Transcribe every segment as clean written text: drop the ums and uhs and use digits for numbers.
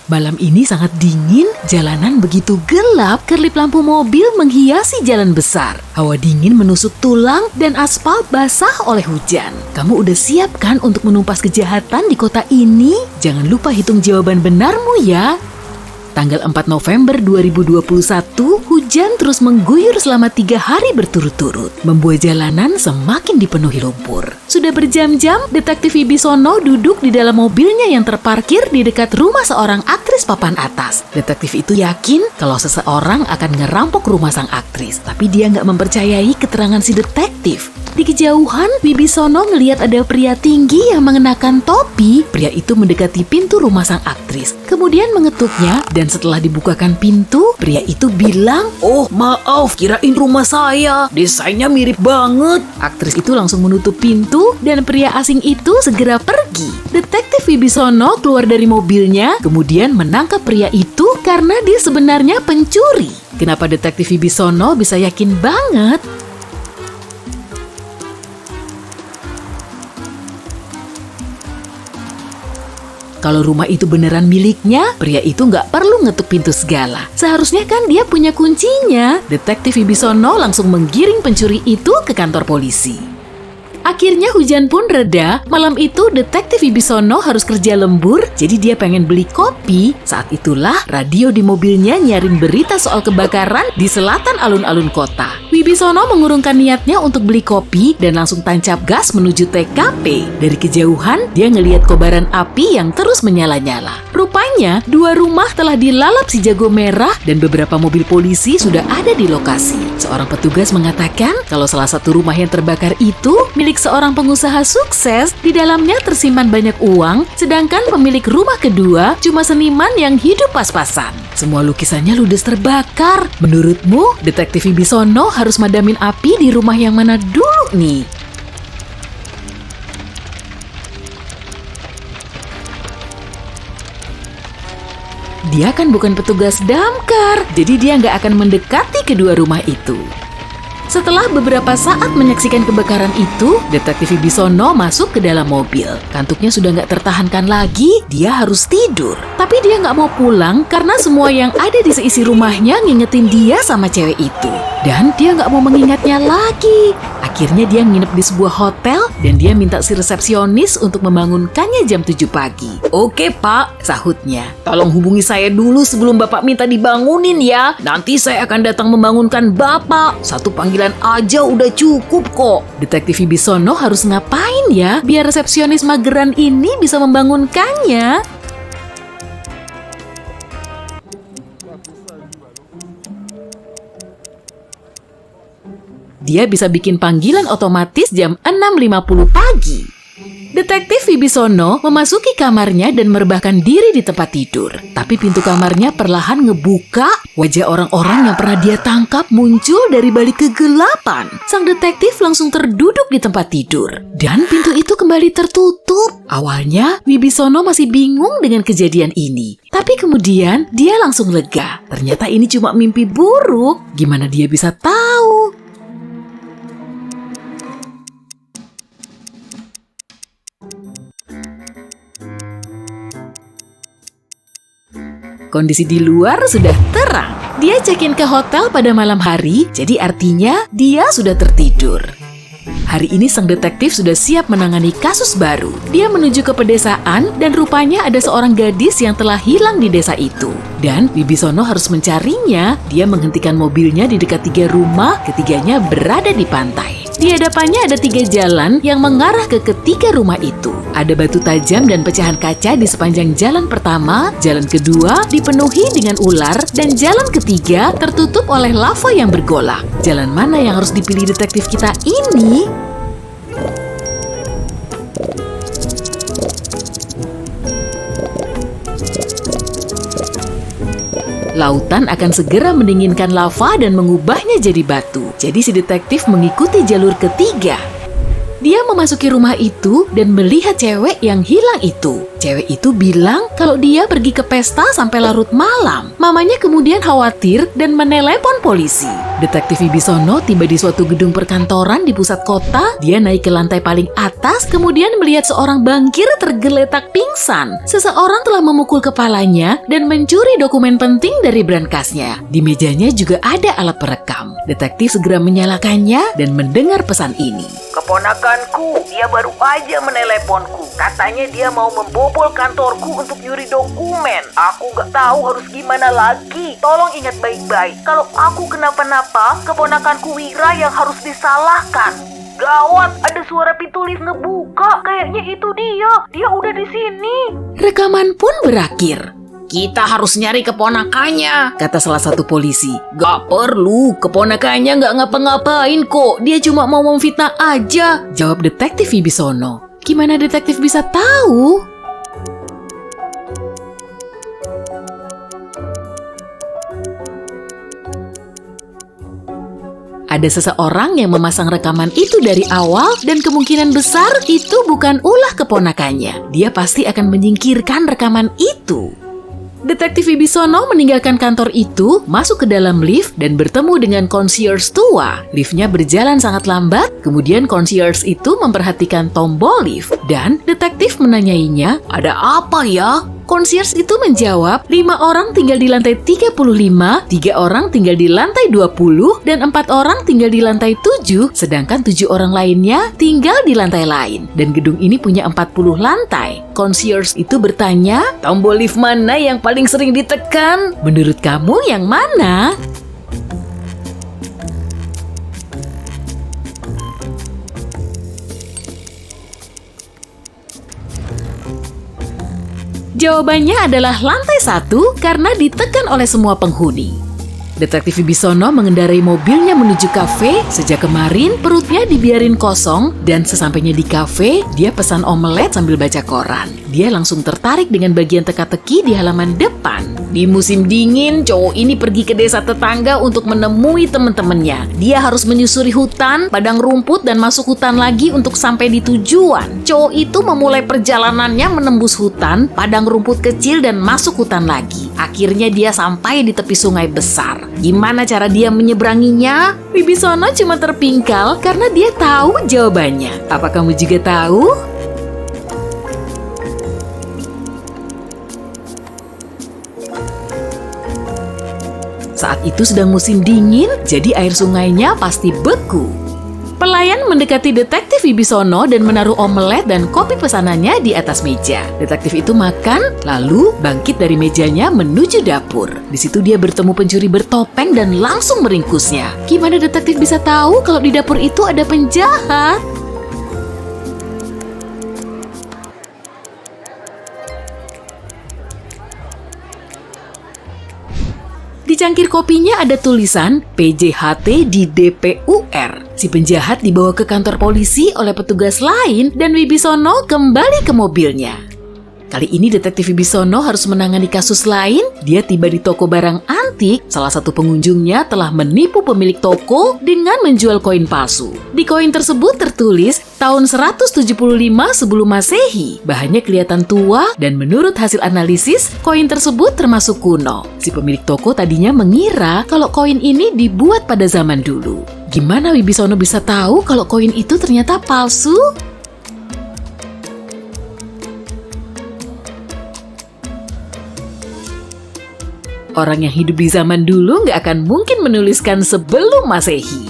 Malam ini sangat dingin, jalanan begitu gelap, kerlip lampu mobil menghiasi jalan besar. Hawa dingin menusuk tulang dan aspal basah oleh hujan. Kamu udah siap kan untuk menumpas kejahatan di kota ini? Jangan lupa hitung jawaban benarmu ya. Tanggal 4 November 2021, hujan terus mengguyur selama 3 hari berturut-turut, membuat jalanan semakin dipenuhi lumpur. Sudah berjam-jam, detektif Wibisono duduk di dalam mobilnya yang terparkir di dekat rumah seorang aktris papan atas. Detektif itu yakin kalau seseorang akan ngerampok rumah sang aktris, tapi dia nggak mempercayai keterangan si detektif. Di kejauhan, Wibisono ngelihat ada pria tinggi yang mengenakan topi. Pria itu mendekati pintu rumah sang aktris, kemudian mengetuknya, dan setelah dibukakan pintu, pria itu bilang, "Oh, maaf, kirain rumah saya. Desainnya mirip banget." Aktris itu langsung menutup pintu dan pria asing itu segera pergi. Detektif Wibisono keluar dari mobilnya, kemudian menangkap pria itu karena dia sebenarnya pencuri. Kenapa detektif Wibisono bisa yakin banget? Kalau rumah itu beneran miliknya, pria itu nggak perlu ngetuk pintu segala. Seharusnya kan dia punya kuncinya. Detektif Wibisono langsung menggiring pencuri itu ke kantor polisi. Akhirnya hujan pun reda. Malam itu detektif Wibisono harus kerja lembur, jadi dia pengen beli kopi. Saat itulah radio di mobilnya nyarin berita soal kebakaran di selatan alun-alun kota. Wibisono mengurungkan niatnya untuk beli kopi dan langsung tancap gas menuju TKP. Dari kejauhan, dia ngelihat kobaran api yang terus menyala-nyala. Rupanya, 2 rumah telah dilalap si jago merah dan beberapa mobil polisi sudah ada di lokasi. Seorang petugas mengatakan kalau salah satu rumah yang terbakar itu milik seorang pengusaha sukses. Di dalamnya tersimpan banyak uang, sedangkan pemilik rumah kedua cuma seniman yang hidup pas-pasan. Semua lukisannya ludes terbakar. Menurutmu, detektif Wibisono harus madamin api di rumah yang mana dulu nih? Dia kan bukan petugas damkar, jadi dia nggak akan mendekati kedua rumah itu. Setelah beberapa saat menyaksikan kebakaran itu, detektif Wibisono masuk ke dalam mobil. Kantuknya sudah nggak tertahankan lagi, dia harus tidur. Tapi dia nggak mau pulang karena semua yang ada di seisi rumahnya ngingetin dia sama cewek itu. Dan dia nggak mau mengingatnya lagi. Akhirnya dia nginep di sebuah hotel dan dia minta si resepsionis untuk membangunkannya jam 7 pagi. "Oke, Pak," sahutnya. "Tolong hubungi saya dulu sebelum Bapak minta dibangunin ya. Nanti saya akan datang membangunkan Bapak. Satu panggilan aja udah cukup kok." Detektif Wibisono harus ngapain ya biar resepsionis mageran ini bisa membangunkannya? Dia bisa bikin panggilan otomatis jam 6.50 pagi. Detektif Wibisono memasuki kamarnya dan merebahkan diri di tempat tidur. Tapi pintu kamarnya perlahan ngebuka. Wajah orang-orang yang pernah dia tangkap muncul dari balik kegelapan. Sang detektif langsung terduduk di tempat tidur. Dan pintu itu kembali tertutup. Awalnya, Wibisono masih bingung dengan kejadian ini. Tapi kemudian, dia langsung lega. Ternyata ini cuma mimpi buruk. Gimana dia bisa tahu? Kondisi di luar sudah terang. Dia check-in ke hotel pada malam hari, jadi artinya dia sudah tertidur. Hari ini sang detektif sudah siap menangani kasus baru. Dia menuju ke pedesaan dan rupanya ada seorang gadis yang telah hilang di desa itu. Dan Wibisono harus mencarinya. Dia menghentikan mobilnya di dekat 3 rumah, ketiganya berada di pantai. Di hadapannya ada 3 jalan yang mengarah ke ketiga rumah itu. Ada batu tajam dan pecahan kaca di sepanjang jalan pertama, jalan kedua dipenuhi dengan ular, dan jalan ketiga tertutup oleh lava yang bergolak. Jalan mana yang harus dipilih detektif kita ini? Lautan akan segera mendinginkan lava dan mengubahnya jadi batu. Jadi si detektif mengikuti jalur ketiga. Dia memasuki rumah itu dan melihat cewek yang hilang itu. Cewek itu bilang kalau dia pergi ke pesta sampai larut malam. Mamanya kemudian khawatir dan menelepon polisi. Detektif Wibisono tiba di suatu gedung perkantoran di pusat kota. Dia naik ke lantai paling atas, kemudian melihat seorang bankir tergeletak pingsan. Seseorang telah memukul kepalanya dan mencuri dokumen penting dari berangkasnya. Di mejanya juga ada alat perekam. Detektif segera menyalakannya dan mendengar pesan ini. Keponakanku, dia baru aja meneleponku. Katanya dia mau membobol kantorku untuk nyuri dokumen. Aku gak tahu harus gimana lagi. Tolong ingat baik-baik, kalau aku kenapa-napa, keponakanku Wira yang harus disalahkan. Gawat, ada suara pintu lift ngebuka. Kayaknya itu dia. Dia udah di sini. Rekaman pun berakhir. Kita harus nyari keponakannya, kata salah satu polisi. Gak perlu, keponakannya gak ngapa-ngapain kok. Dia cuma mau memfitnah aja, jawab Detektif Wibisono. Gimana detektif bisa tahu? Ada seseorang yang memasang rekaman itu dari awal dan kemungkinan besar itu bukan ulah keponakannya. Dia pasti akan menyingkirkan rekaman itu. Detektif Wibisono meninggalkan kantor itu, masuk ke dalam lift dan bertemu dengan concierge tua. Liftnya berjalan sangat lambat, kemudian concierge itu memperhatikan tombol lift dan detektif menanyainya, "Ada apa ya?" Concierge itu menjawab, 5 orang tinggal di lantai 35, 3 orang tinggal di lantai 20, dan 4 orang tinggal di lantai 7, sedangkan 7 orang lainnya tinggal di lantai lain. Dan gedung ini punya 40 lantai. Concierge itu bertanya, tombol lift mana yang paling sering ditekan? Menurut kamu yang mana? Jawabannya adalah lantai 1 karena ditekan oleh semua penghuni. Detektif Wibisono mengendarai mobilnya menuju kafe. Sejak kemarin perutnya dibiarin kosong dan sesampainya di kafe, dia pesan omelet sambil baca koran. Dia langsung tertarik dengan bagian teka-teki di halaman depan. Di musim dingin, cowok ini pergi ke desa tetangga untuk menemui teman-temannya. Dia harus menyusuri hutan, padang rumput, dan masuk hutan lagi untuk sampai di tujuan. Cowok itu memulai perjalanannya menembus hutan, padang rumput kecil, dan masuk hutan lagi. Akhirnya dia sampai di tepi sungai besar. Gimana cara dia menyeberanginya? Wibisono cuma terpingkal karena dia tahu jawabannya. Apa kamu juga tahu? Saat itu sedang musim dingin, jadi air sungainya pasti beku. Pelayan mendekati detektif Wibisono dan menaruh omelet dan kopi pesanannya di atas meja. Detektif itu makan, lalu bangkit dari mejanya menuju dapur. Di situ dia bertemu pencuri bertopeng dan langsung meringkusnya. Gimana detektif bisa tahu kalau di dapur itu ada penjahat? Di cangkir kopinya ada tulisan PJHT di DPUR. Si penjahat dibawa ke kantor polisi oleh petugas lain dan Wibisono kembali ke mobilnya. Kali ini detektif Wibisono harus menangani kasus lain. Dia tiba di toko barang antik. Salah satu pengunjungnya telah menipu pemilik toko dengan menjual koin palsu. Di koin tersebut tertulis tahun 175 sebelum Masehi. Bahannya kelihatan tua dan menurut hasil analisis, koin tersebut termasuk kuno. Si pemilik toko tadinya mengira kalau koin ini dibuat pada zaman dulu. Gimana Wibisono bisa tahu kalau koin itu ternyata palsu? Orang yang hidup di zaman dulu nggak akan mungkin menuliskan sebelum Masehi.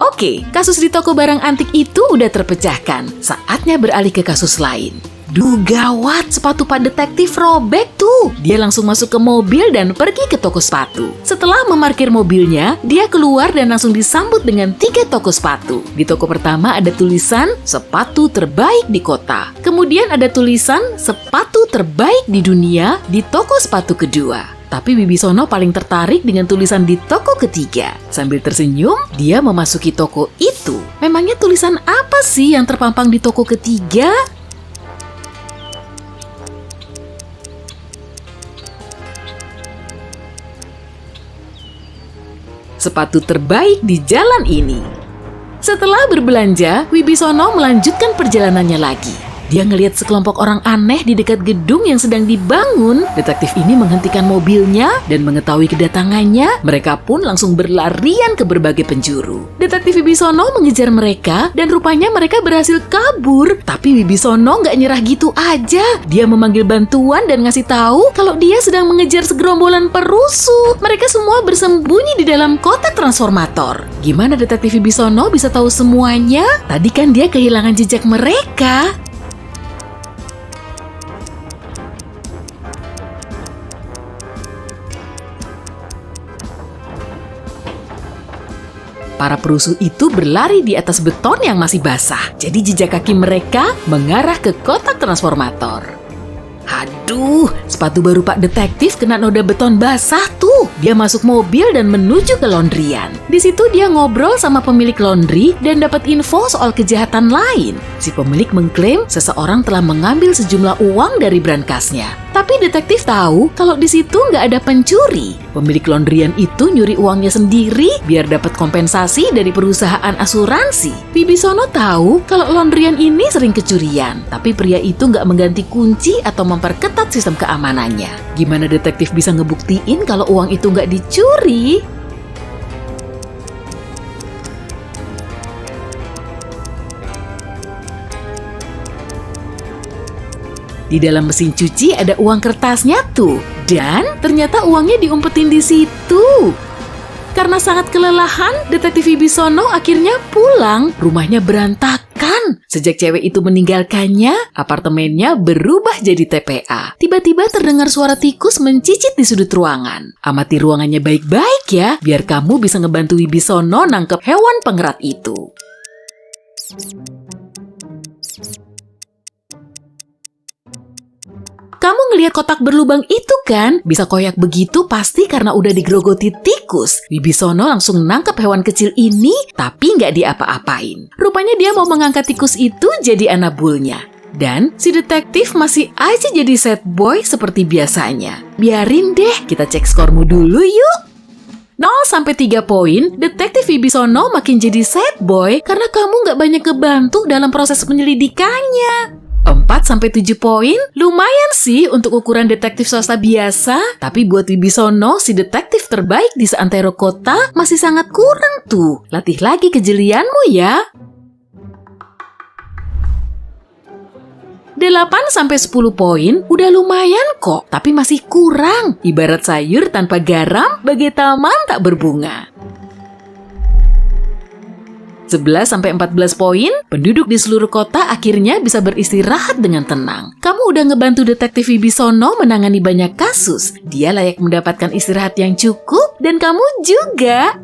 Oke, kasus di toko barang antik itu udah terpecahkan. Saatnya beralih ke kasus lain. Duh gawat, sepatu Pak Detektif robek tuh. Dia langsung masuk ke mobil dan pergi ke toko sepatu. Setelah memarkir mobilnya, dia keluar dan langsung disambut dengan 3 toko sepatu. Di toko pertama ada tulisan sepatu terbaik di kota. Kemudian ada tulisan sepatu terbaik di dunia di toko sepatu kedua. Tapi Wibisono paling tertarik dengan tulisan di toko ketiga. Sambil tersenyum, dia memasuki toko itu. Memangnya tulisan apa sih yang terpampang di toko ketiga? Sepatu terbaik di jalan ini. Setelah berbelanja, Wibisono melanjutkan perjalanannya lagi. Dia ngelihat sekelompok orang aneh di dekat gedung yang sedang dibangun. Detektif ini menghentikan mobilnya dan mengetahui kedatangannya. Mereka pun langsung berlarian ke berbagai penjuru. Detektif Wibisono mengejar mereka dan rupanya mereka berhasil kabur. Tapi Wibisono nggak nyerah gitu aja. Dia memanggil bantuan dan ngasih tahu kalau dia sedang mengejar segerombolan perusuh. Mereka semua bersembunyi di dalam kotak transformator. Gimana Detektif Wibisono bisa tahu semuanya? Tadi kan dia kehilangan jejak mereka. Para perusuh itu berlari di atas beton yang masih basah. Jadi jejak kaki mereka mengarah ke kotak transformator. Aduh, sepatu baru Pak Detektif kena noda beton basah tuh. Dia masuk mobil dan menuju ke laundryan. Di situ dia ngobrol sama pemilik laundry dan dapat info soal kejahatan lain. Si pemilik mengklaim seseorang telah mengambil sejumlah uang dari brankasnya. Tapi detektif tahu kalau di situ nggak ada pencuri. Pemilik laundryan itu nyuri uangnya sendiri biar dapat kompensasi dari perusahaan asuransi. Wibisono tahu kalau laundryan ini sering kecurian, tapi pria itu nggak mengganti kunci atau memperketat sistem keamanannya. Gimana detektif bisa ngebuktiin kalau uang itu nggak dicuri? Di dalam mesin cuci ada uang kertasnya tuh. Dan ternyata uangnya diumpetin di situ. Karena sangat kelelahan, Detektif Wibisono akhirnya pulang. Rumahnya berantakan. Sejak cewek itu meninggalkannya, apartemennya berubah jadi TPA. Tiba-tiba terdengar suara tikus mencicit di sudut ruangan. Amati ruangannya baik-baik ya, biar kamu bisa ngebantu Wibisono nangkep hewan pengerat itu. Kamu ngelihat kotak berlubang itu kan? Bisa koyak begitu pasti karena udah digerogoti tikus. Wibisono langsung nangkep hewan kecil ini, tapi nggak diapa-apain. Rupanya dia mau mengangkat tikus itu jadi anabulnya. Dan si detektif masih aja jadi sad boy seperti biasanya. Biarin deh, kita cek skormu dulu yuk. 0-3 poin, Detektif Wibisono makin jadi sad boy karena kamu nggak banyak kebantu dalam proses penyelidikannya. 4-7 poin, lumayan sih untuk ukuran detektif swasta biasa, tapi buat Wibisono, si detektif terbaik di seantero kota, masih sangat kurang tuh. Latih lagi kejelianmu ya. 8-10 poin, udah lumayan kok, tapi masih kurang. Ibarat sayur tanpa garam, bagai taman tak berbunga. 11-14 poin, penduduk di seluruh kota akhirnya bisa beristirahat dengan tenang. Kamu udah ngebantu Detektif Wibisono menangani banyak kasus. Dia layak mendapatkan istirahat yang cukup dan kamu juga.